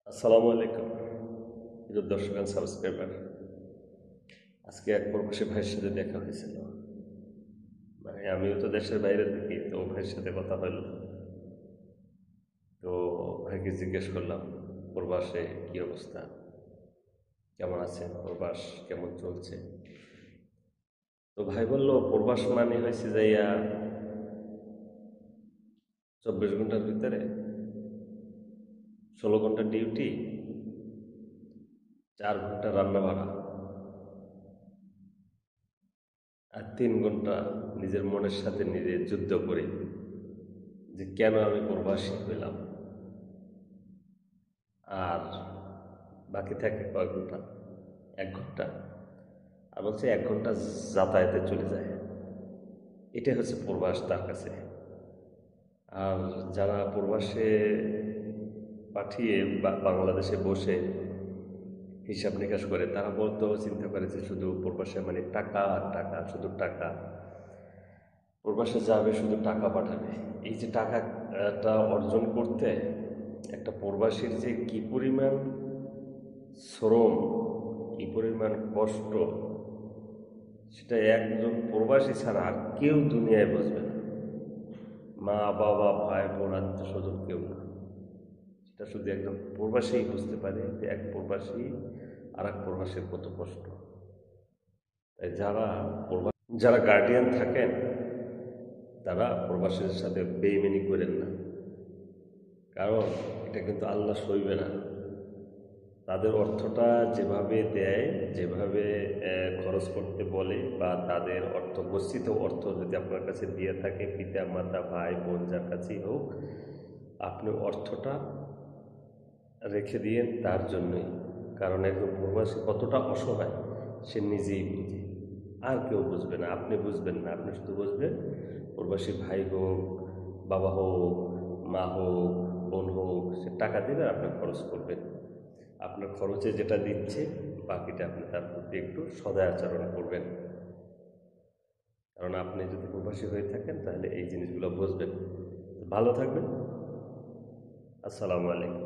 আসসালামু আলাইকুম প্রিয় দর্শক এন্ড সাবস্ক্রাইবার। আজকে এক প্রবাসী ভাইয়ের সাথে দেখা হয়েছিল। আমিও তো দেশের বাইরে থাকি, তো ভাইয়ের সাথে কথা হলো। তো ভাইকে জিজ্ঞেস করলাম প্রবাসে কি অবস্থা, কেমন আছে, প্রবাস কেমন চলছে। তো ভাই বলল প্রবাস মানে হয়েছে যাইয়া 24 ঘন্টার ভিতরে 16 ঘন্টা ডিউটি, 4 ঘন্টা রান্না বাড়া, আর 3 ঘন্টা নিজের মনের সাথে নিজে যুদ্ধ করে যে কেন আমি প্রবাসী হইলাম। আর বাকি থাকে কয়েক ঘন্টা, 1 ঘন্টা। আর বলছে 1 ঘন্টা যাতায়াতে চলে যায়। এটাই হচ্ছে প্রবাস তার কাছে। আর যারা প্রবাসে পাঠিয়ে বাংলাদেশে বসে হিসাব নিকাশ করে, তারা বলতো চিন্তা করে যে শুধু প্রবাসে মানে টাকা আর টাকা, শুধু টাকা। প্রবাসে যাবে শুধু টাকা পাঠাবে। এই যে টাকাটা অর্জন করতে একটা প্রবাসীর যে কি পরিমাণ শ্রম, কি পরিমাণ কষ্ট, সেটা একজন প্রবাসী ছাড়া আর কেউ দুনিয়ায় বুঝবে না। মা বাবা ভাই বোন আত্মীয় স্বজন কেউ না। সেটা শুধু একজন প্রবাসীই বুঝতে পারে যে এক প্রবাসী আর এক প্রবাসীর কত কষ্ট। তাই যারা গার্ডিয়ান থাকেন, তারা প্রবাসীর সাথে বেইমানি করেন না, কারণ এটা কিন্তু আল্লাহ সইবে না। তাদের অর্থটা যেভাবে দেয়, যেভাবে খরচ করতে বলে, বা তাদের অর্থ গচ্ছিত অর্থ যদি আপনার কাছে দিয়ে থাকে, পিতা মাতা ভাই বোন যার কাছেই হোক, আপনি অর্থটা রেখে দিয়েন তার জন্যই। কারণ একজন প্রবাসী কতটা অসহায় সে নিজেই বুঝে, আর কেউ বুঝবে না। আপনি বুঝবেন না, আপনি শুধু বুঝবেন প্রবাসী ভাই হোক, বাবা হোক, মা হোক, বোন হোক, সে টাকা দেবে, আপনি খরচ করবেন। আপনার খরচে যেটা দিচ্ছে, বাকিটা আপনি তার প্রতি একটু সদয় আচরণ করবেন। কারণ আপনি যদি প্রবাসী হয়ে থাকেন, তাহলে এই জিনিসগুলো বুঝবেন। ভালো থাকবেন। আসসালামু আলাইকুম।